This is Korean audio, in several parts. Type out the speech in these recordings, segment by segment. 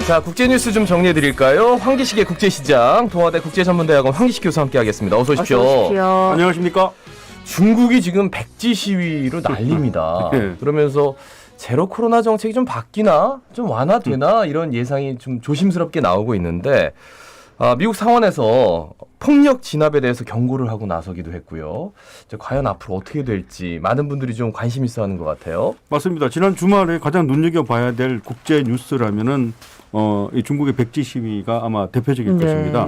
자, 국제뉴스 좀 정리해드릴까요? 황기식의 국제시장, 동아대 국제전문대학원 황기식 교수 함께하겠습니다. 어서 오십시오. 어서 오십시오. 안녕하십니까? 중국이 지금 백지 시위로 난립니다. 네. 그러면서 제로 코로나 정책이 좀 바뀌나? 좀 완화되나? 이런 예상이 좀 조심스럽게 나오고 있는데 미국 상원에서 폭력 진압에 대해서 경고를 하고 나서기도 했고요. 이제 과연 앞으로 어떻게 될지 많은 분들이 좀 관심 있어 하는 것 같아요. 맞습니다. 지난 주말에 가장 눈여겨봐야 될 국제 뉴스라면은 이 중국의 백지 시위가 아마 대표적일 것입니다.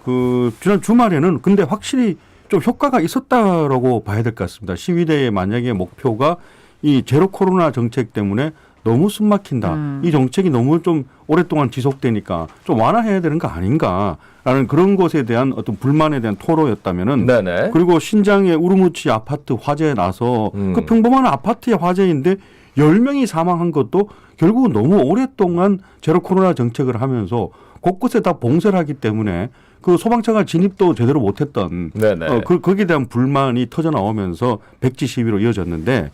그 지난 주말에는 근데 확실히 좀 효과가 있었다라고 봐야 될 것 같습니다. 시위대의 만약에 목표가 이 제로 코로나 정책 때문에 너무 숨막힌다. 이 정책이 너무 좀 오랫동안 지속되니까 좀 완화해야 되는 거 아닌가라는 그런 것에 대한 어떤 불만에 대한 토로였다면은 네네. 그리고 신장의 우르무치 아파트 화재에 나서 그 평범한 아파트의 화재인데 10명이 사망한 것도 결국은 너무 오랫동안 제로 코로나 정책을 하면서 곳곳에 다 봉쇄를 하기 때문에 그 소방차가 진입도 제대로 못했던 거기에 대한 불만이 터져 나오면서 백지 시위로 이어졌는데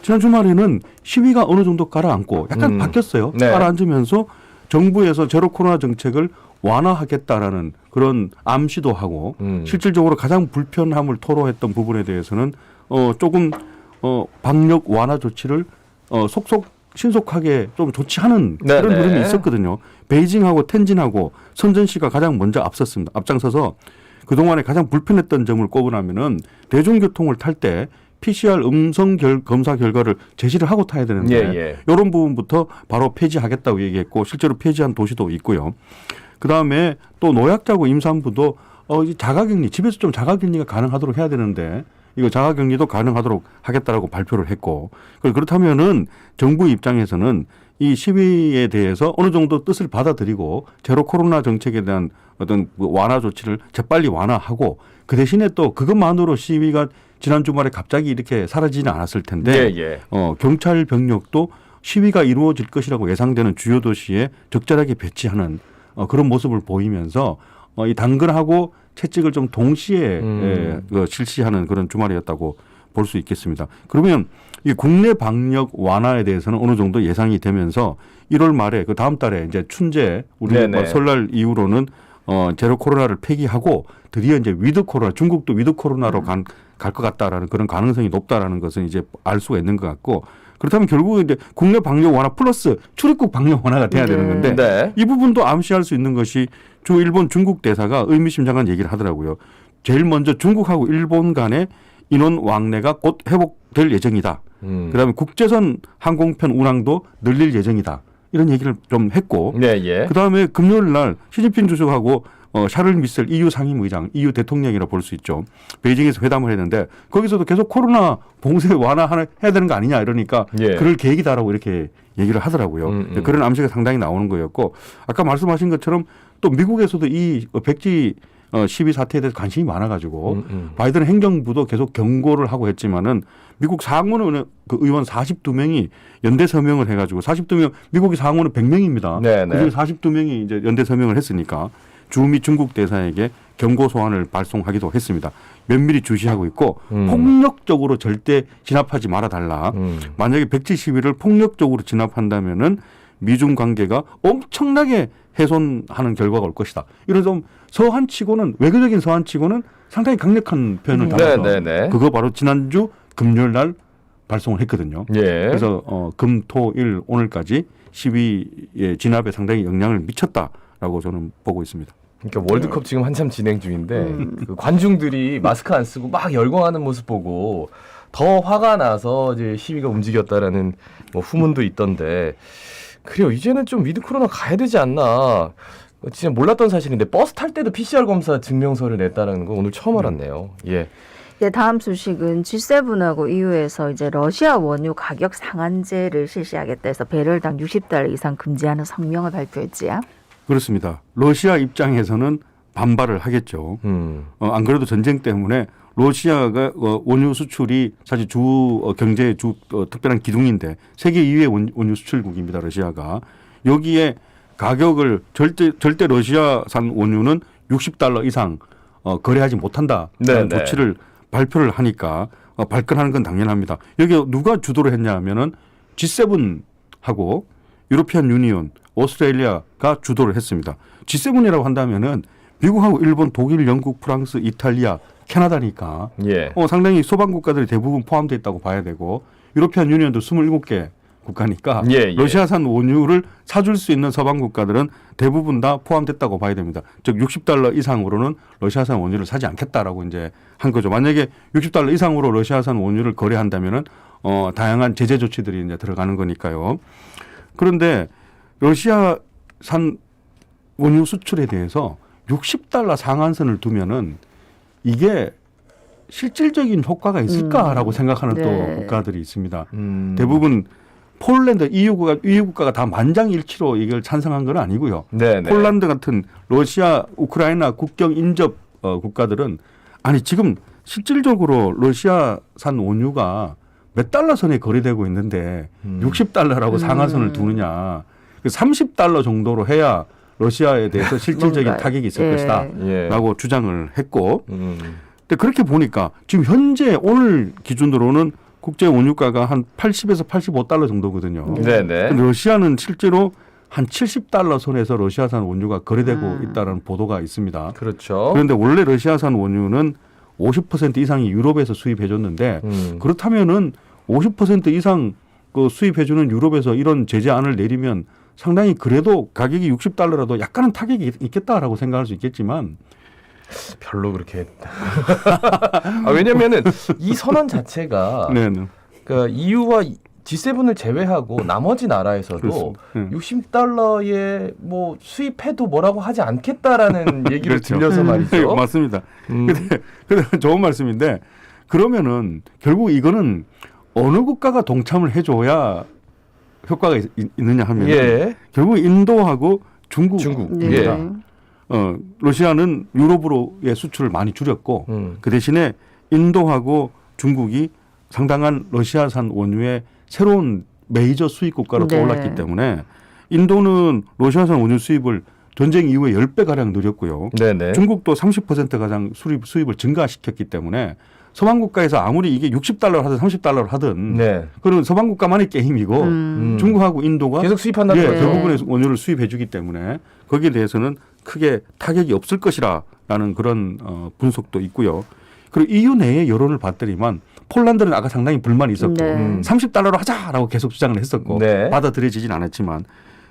지난 주말에는 시위가 어느 정도 가라앉고 약간 바뀌었어요. 네. 가라앉으면서 정부에서 제로 코로나 정책을 완화하겠다라는 그런 암시도 하고 실질적으로 가장 불편함을 토로했던 부분에 대해서는 조금 방역 완화 조치를 신속하게 좀 조치하는 그런 흐름이 있었거든요. 베이징하고 텐진하고 선전시가 가장 먼저 앞장서서 그동안에 가장 불편했던 점을 꼽으라면은 대중교통을 탈 때 PCR 음성 검사 결과를 제시를 하고 타야 되는데 이런 부분부터 바로 폐지하겠다고 얘기했고 실제로 폐지한 도시도 있고요. 그다음에 또 노약자고 임산부도 자가격리 집에서 좀 자가격리가 가능하도록 해야 되는데 이거 자가격리도 가능하도록 하겠다라고 발표를 했고 그렇다면은 정부 입장에서는 이 시위에 대해서 어느 정도 뜻을 받아들이고 제로 코로나 정책에 대한 어떤 완화 조치를 재빨리 완화하고 그 대신에 또 그것만으로 시위가 지난 주말에 갑자기 이렇게 사라지지는 않았을 텐데 경찰 병력도 시위가 이루어질 것이라고 예상되는 주요 도시에 적절하게 배치하는 그런 모습을 보이면서 이 당근하고 채찍을 좀 동시에 실시하는 그런 주말이었다고 볼 수 있겠습니다. 그러면 이 국내 방역 완화에 대해서는 어느 정도 예상이 되면서 1월 말에 그 다음 달에 이제 춘제 우리 설날 이후로는 제로 코로나를 폐기하고 드디어 이제 위드 코로나 중국도 위드 코로나로 갈 것 같다라는 그런 가능성이 높다라는 것은 이제 알 수가 있는 것 같고 그렇다면 결국은 이제 국내 방역 완화 플러스 출입국 방역 완화가 돼야 되는 건데 이 부분도 암시할 수 있는 것이 일본 중국 대사가 의미심장한 얘기를 하더라고요. 제일 먼저 중국하고 일본 간의 인원 왕래가 곧 회복될 예정이다. 그다음에 국제선 항공편 운항도 늘릴 예정이다. 이런 얘기를 좀 했고 그다음에 금요일 날 시진핑 주석하고 샤를 미셀 EU 상임의장, EU 대통령이라 볼 수 있죠. 베이징에서 회담을 했는데 거기서도 계속 코로나 봉쇄 완화해야 되는 거 아니냐 이러니까 그럴 계획이다라고 이렇게 얘기를 하더라고요. 그런 암시가 상당히 나오는 거였고 아까 말씀하신 것처럼 또 미국에서도 이 백지 시위 사태에 대해서 관심이 많아가지고 바이든 행정부도 계속 경고를 하고 했지만은 미국 상원 의원 42명이 연대 서명을 해가지고 42명 미국의 상원은 100명입니다. 그중에 42명이 이제 연대 서명을 했으니까 주미 중국 대사에게 경고 소환을 발송하기도 했습니다. 면밀히 주시하고 있고 폭력적으로 절대 진압하지 말아달라. 만약에 백지 시위를 폭력적으로 진압한다면은 미중 관계가 엄청나게 훼손하는 결과가 올 것이다. 이런 좀 서한치고는 외교적인 서한치고는 상당히 강력한 표현을 담아서 그거 바로 지난주 금요일 날 발송을 했거든요. 그래서 금, 토, 일 오늘까지 시위의 진압에 상당히 영향을 미쳤다라고 저는 보고 있습니다. 그러니까 월드컵 지금 한참 진행 중인데 그 관중들이 마스크 안 쓰고 막 열광하는 모습 보고 더 화가 나서 이제 시위가 움직였다라는 뭐 후문도 있던데 그래요. 이제는 좀 위드 코로나 가야 되지 않나. 진짜 몰랐던 사실인데 버스 탈 때도 PCR 검사 증명서를 냈다는 거 오늘 처음 알았네요. 다음 소식은 G7하고 EU에서 이제 러시아 원유 가격 상한제를 실시하겠다 해서 배럴당 60달러 이상 금지하는 성명을 발표했지요. 그렇습니다. 러시아 입장에서는 반발을 하겠죠. 안 그래도 전쟁 때문에 러시아가 원유 수출이 사실 경제의 특별한 기둥인데 세계 2위의 원유 수출국입니다. 러시아가. 여기에 가격을 절대 러시아산 원유는 60달러 이상 거래하지 못한다는 조치를 발표를 하니까 발끈하는 건 당연합니다. 여기 누가 주도를 했냐 하면은 G7하고 유로피안 유니온, 오스트레일리아가 주도를 했습니다. G7이라고 한다면은 미국하고 일본, 독일, 영국, 프랑스, 이탈리아, 캐나다니까 예. 상당히 소방 국가들이 대부분 포함되어 있다고 봐야 되고 유로피안 유니언도 27개 국가니까 예. 러시아산 원유를 사줄 수 있는 서방 국가들은 대부분 다 포함됐다고 봐야 됩니다. 즉 $60 이상으로는 러시아산 원유를 사지 않겠다라고 이제 한 거죠. 만약에 $60 이상으로 러시아산 원유를 거래한다면은 다양한 제재 조치들이 이제 들어가는 거니까요. 그런데 러시아산 원유 수출에 대해서 $60 상한선을 두면은 이게 실질적인 효과가 있을까라고 생각하는 네. 또 국가들이 있습니다. 대부분 폴란드, EU 국가가 다 만장일치로 이걸 찬성한 건 아니고요. 네네. 폴란드 같은 러시아, 우크라이나 국경 인접 국가들은 아니 지금 실질적으로 러시아산 원유가 몇 달러 선에 거래되고 있는데 $60라고 상한선을 두느냐. $30 정도로 해야 러시아에 대해서 실질적인 뭔가, 타격이 있을 예. 것이다 예. 라고 주장을 했고 근데 그렇게 보니까 지금 현재 오늘 기준으로는 국제 원유가가 한 $80에서 $85 정도거든요. 네네. 근데 러시아는 실제로 한 $70 선에서 러시아산 원유가 거래되고 있다는 보도가 있습니다. 그렇죠. 그런데 원래 러시아산 원유는 50% 이상이 유럽에서 수입해 줬는데 그렇다면은 50% 이상 그 수입해 주는 유럽에서 이런 제재안을 내리면 상당히 그래도 가격이 $60라도 약간은 타격이 있겠다라고 생각할 수 있겠지만 별로 그렇게. 왜냐면은 이 선언 자체가 네. 그러니까 EU와 G7을 제외하고 나머지 나라에서도 그렇습니다. 네. $60에 뭐 수입해도 뭐라고 하지 않겠다라는 얘기를 그렇죠. 들려서 말이죠. 맞습니다. 근데 좋은 말씀인데 그러면은 결국 이거는 어느 국가가 동참을 해줘야 효과가 있느냐 하면 예. 결국 인도하고 중국. 중국입니다. 네. 러시아는 유럽으로의 수출을 많이 줄였고 그 대신에 인도하고 중국이 상당한 러시아산 원유의 새로운 메이저 수입 국가로 네. 떠올랐기 때문에 인도는 러시아산 원유 수입을 전쟁 이후에 10배 가량 늘렸고요. 네네. 중국도 30% 가량 수입을 증가시켰기 때문에 서방 국가에서 아무리 이게 $60 하든 $30 하든 네. 그런 서방 국가만의 게임이고 중국하고 인도가 계속 수입한다는 거죠. 대부분의 원유를 수입해 주기 때문에 거기에 대해서는 크게 타격이 없을 것이라는 그런 분석도 있고요. 그리고 EU 내의 여론을 봤더니만 폴란드는 아까 상당히 불만이 있었고 네. $30로 하자라고 계속 주장을 했었고 네. 받아들여지진 않았지만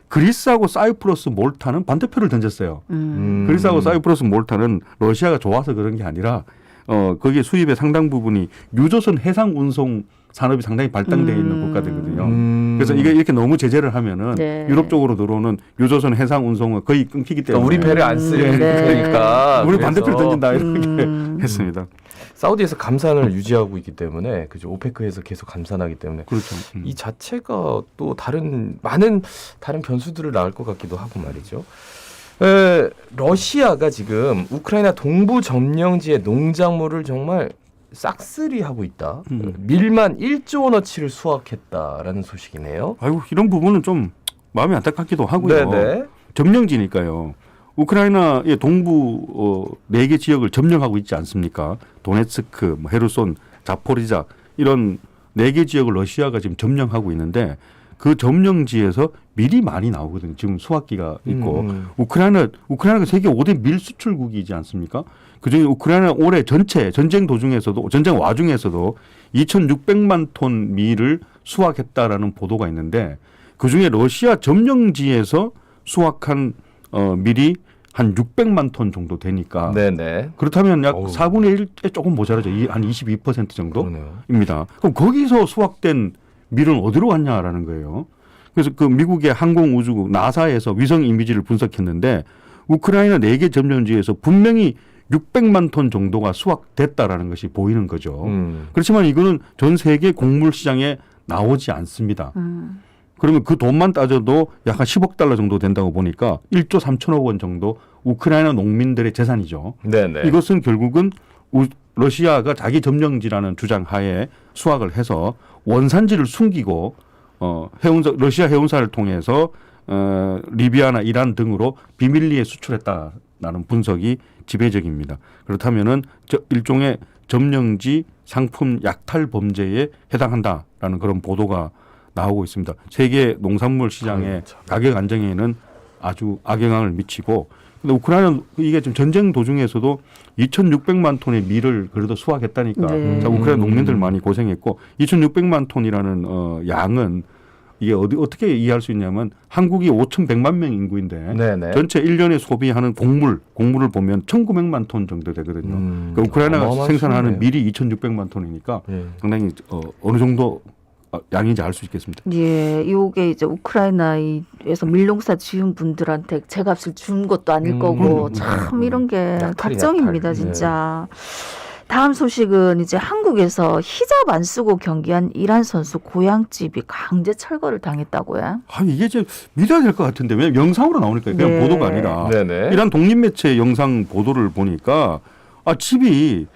그리스하고 사이프러스 몰타는 반대표를 던졌어요. 그리스하고 사이프러스 몰타는 러시아가 좋아서 그런 게 아니라 거기에 수입의 상당 부분이 유조선 해상 운송 산업이 상당히 발달되어 있는 국가들거든요. 그래서 이게 이렇게 너무 제재를 하면은 네. 유럽 쪽으로 들어오는 유조선 해상 운송은 거의 끊기기 때문에 우리 배를 안 쓰니까. 네. 우리 그래서 반대표를 던진다 이렇게 했습니다. 사우디에서 감산을 유지하고 있기 때문에 그죠. 오페크에서 계속 감산하기 때문에 그렇죠. 이 자체가 또 많은 다른 변수들을 낳을 것 같기도 하고 말이죠. 러시아가 지금 우크라이나 동부 점령지의 농작물을 정말 싹쓸이하고 있다. 밀만 1조 원어치를 수확했다라는 소식이네요. 아이고 이런 부분은 좀 마음이 안타깝기도 하고요. 네네. 점령지니까요. 우크라이나의 동부 4개 지역을 점령하고 있지 않습니까? 도네츠크, 헤르손, 자포리자 이런 4개 지역을 러시아가 지금 점령하고 있는데 그 점령지에서 밀이 많이 나오거든요. 지금 수확기가 있고 우크라이나가 세계 5대 밀 수출국이지 않습니까? 그중에 우크라이나 올해 전체 전쟁 와중에서도 2,600만 톤 밀을 수확했다라는 보도가 있는데 그중에 러시아 점령지에서 수확한 밀이 한 600만 톤 정도 되니까 네네. 그렇다면 약 어우. 4분의 1에 조금 모자라죠. 한 22% 정도입니다. 그러네요. 그럼 거기서 수확된 밀은 어디로 갔냐라는 거예요. 그래서 그 미국의 항공우주국 나사에서 위성 이미지를 분석했는데 우크라이나 4개 점령지에서 분명히 600만 톤 정도가 수확됐다라는 것이 보이는 거죠. 그렇지만 이거는 전 세계 곡물 시장에 나오지 않습니다. 그러면 그 돈만 따져도 약 한 $10억 정도 된다고 보니까 1조 3천억 원 정도 우크라이나 농민들의 재산이죠. 네네. 이것은 결국은 러시아가 자기 점령지라는 주장 하에 수확을 해서 원산지를 숨기고 러시아 해운사를 통해서 리비아나 이란 등으로 비밀리에 수출했다라는 분석이 지배적입니다. 그렇다면은 일종의 점령지 상품 약탈 범죄에 해당한다라는 그런 보도가 나오고 있습니다. 세계 농산물 시장의 가격 안정에는 아주 악영향을 미치고, 근데 우크라이나는 이게 좀 전쟁 도중에서도 2,600만 톤의 밀을 그래도 수확했다니까. 네. 자, 우크라이나 농민들 많이 고생했고, 2,600만 톤이라는 양은 이게 어떻게 이해할 수 있냐면 한국이 5,100만 명 인구인데 네네. 전체 1년에 소비하는 곡물을 보면 1,900만 톤 정도 되거든요. 그러니까 우크라이나가 어마어마하시네요. 생산하는 밀이 2,600만 톤이니까 상당히 어느 정도 양인지 알 수 있겠습니다. 예, 요게 이제 우크라이나에서 밀농사 지은 분들한테 제값을 준 것도 아닐 거고 참 이런 게 약탈이 걱정입니다, 약탈. 진짜. 다음 소식은 이제 한국에서 히잡 안 쓰고 경기한 이란 선수 고향집이 강제 철거를 당했다고요? 아, 이게 이제 믿어야 될 것 같은데 왜 영상으로 나오니까 그냥 네. 보도가 아니라 네네. 이란 독립매체 영상 보도를 보니까 집이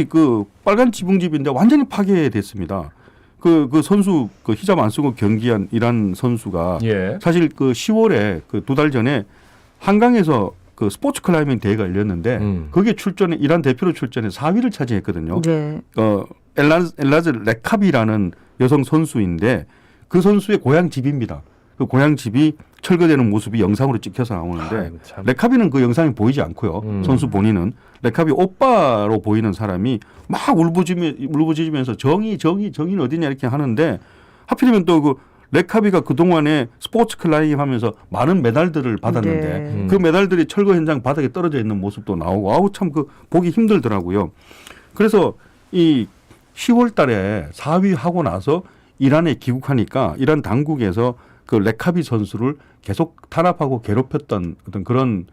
그 빨간 지붕집인데 완전히 파괴됐습니다. 그 선수 그 히잡 안 쓰고 경기한 이란 선수가 예. 사실 그 10월에 그 2달 전에 한강에서 그 스포츠 클라이밍 대회가 열렸는데 거기에 이란 대표로 출전해 4위를 차지했거든요. 네. 엘라즈 레카비라는 여성 선수인데 그 선수의 고향 집입니다. 그 고향 집이 철거되는 모습이 영상으로 찍혀서 나오는데 아이고, 참. 레카비는 그 영상이 보이지 않고요. 선수 본인은 레카비 오빠로 보이는 사람이 막 울부짖으면서 정의는 어디냐 이렇게 하는데 하필이면 또 그 레카비가 그동안에 스포츠 클라이밍 하면서 많은 메달들을 받았는데 네. 그 메달들이 철거 현장 바닥에 떨어져 있는 모습도 나오고 아우 참 그 보기 힘들더라고요. 그래서 이 10월 달에 4위 하고 나서 이란에 귀국하니까 이란 당국에서 그 레카비 선수를 계속 탄압하고 괴롭혔던 어떤 그런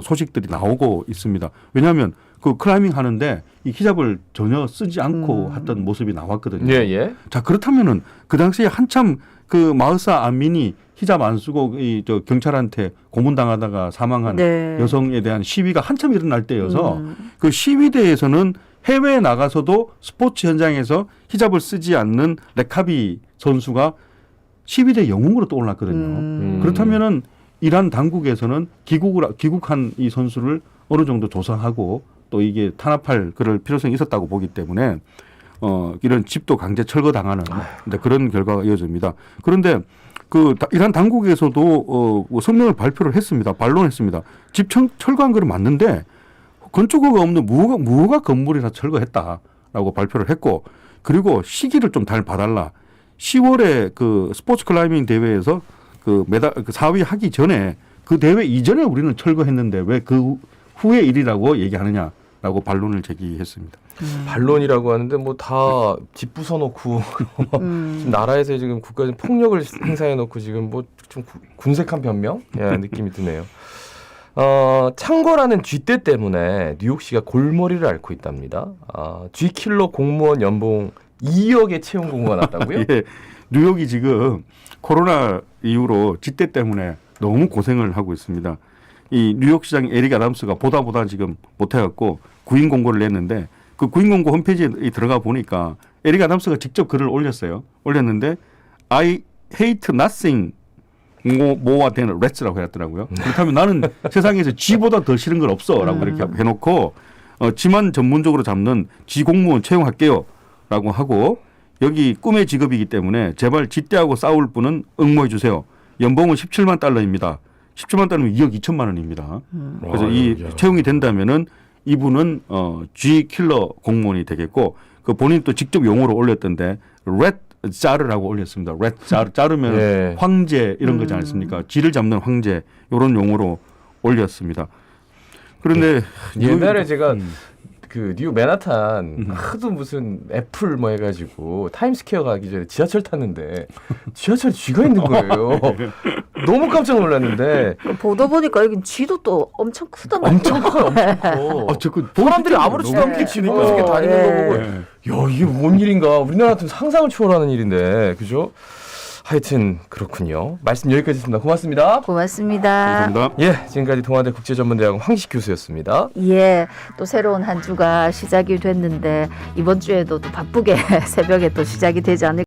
소식들이 나오고 있습니다. 왜냐하면 그 클라이밍 하는데 이 히잡을 전혀 쓰지 않고 했던 모습이 나왔거든요. 예, 예. 자, 그렇다면은 그 당시에 한참 그 마흐사 아민이 히잡 안 쓰고 저 경찰한테 고문당하다가 사망한 네. 여성에 대한 시위가 한참 일어날 때여서 그 시위대에서는 해외에 나가서도 스포츠 현장에서 히잡을 쓰지 않는 레카비 선수가 시위대 영웅으로 떠올랐거든요. 그렇다면은 이란 당국에서는 귀국한 이 선수를 어느 정도 조사하고 또 이게 탄압할 그럴 필요성이 있었다고 보기 때문에 이런 집도 강제 철거당하는 그런 결과가 이어집니다. 그런데 그 이란 당국에서도 성명을 발표를 했습니다. 반론했습니다. 집 철거한 거는 맞는데 건축허가 없는 무허가 건물이라 철거했다라고 발표를 했고 그리고 시기를 좀 잘 봐달라. 10월에 그 스포츠 클라이밍 대회에서 그 4위 하기 전에 그 대회 이전에 우리는 철거했는데 왜 그 후의 일이라고 얘기하느냐라고 반론을 제기했습니다. 반론이라고 하는데 뭐 다 집 부숴놓고 지금 나라에서 지금 국가적 폭력을 행사해놓고 지금 뭐 좀 군색한 변명 느낌이 드네요. 창고라는 쥐떼 때문에 뉴욕시가 골머리를 앓고 있답니다. 쥐킬러 공무원 연봉 2억에 채용 공고가 났다고요? 예, 뉴욕이 지금 코로나 이후로 쥐떼 때문에 너무 고생을 하고 있습니다. 이 뉴욕시장 에릭 아담스가 보다 지금 못해갖고 구인 공고를 냈는데 그 구인 공고 홈페이지에 들어가 보니까 에릭 아담스가 직접 글을 올렸는데 I hate nothing more than rats,라고 해놨더라고요. 그렇다면 나는 세상에서 쥐보다 더 싫은 건 없어라고 이렇게 해놓고 쥐만 전문적으로 잡는 쥐 공무원 채용할게요라고 하고 여기 꿈의 직업이기 때문에 제발 쥐떼하고 싸울 분은 응모해 주세요. 연봉은 17만 달러입니다. 17만 달러면 2억 2천만 원입니다. 그래서 이 채용이 된다면은 이분은 쥐 킬러 공무원이 되겠고 그 본인 또 직접 용어로 올렸던데 렛 자르라고 올렸습니다. 렛 자르면 예. 황제 이런 거지 않습니까? 쥐를 잡는 황제 이런 용어로 올렸습니다. 그런데 옛날에 제가 그 뉴욕 맨하탄 하도 무슨 애플 뭐 해가지고 타임스퀘어 가기 전에 지하철 탔는데 지하철에 쥐가 있는 거예요. 너무 깜짝 놀랐는데 보도 보니까 여긴 쥐도 또 엄청 크더만. 엄청 커요, 엄청 커. 사람들이 아무렇지도 않게 쥐는 이렇게 다니는 거 보고 야 이게 뭔 일인가 우리나라 같은 상상을 초월하는 일인데 그죠? 하여튼 그렇군요. 말씀 여기까지 했습니다. 고맙습니다. 고맙습니다. 감사합니다. 예, 지금까지 동아대 국제전문대학원 황식 교수였습니다. 예, 또 새로운 한 주가 시작이 됐는데 이번 주에도 또 바쁘게 새벽에 또 시작이 되지 않을까.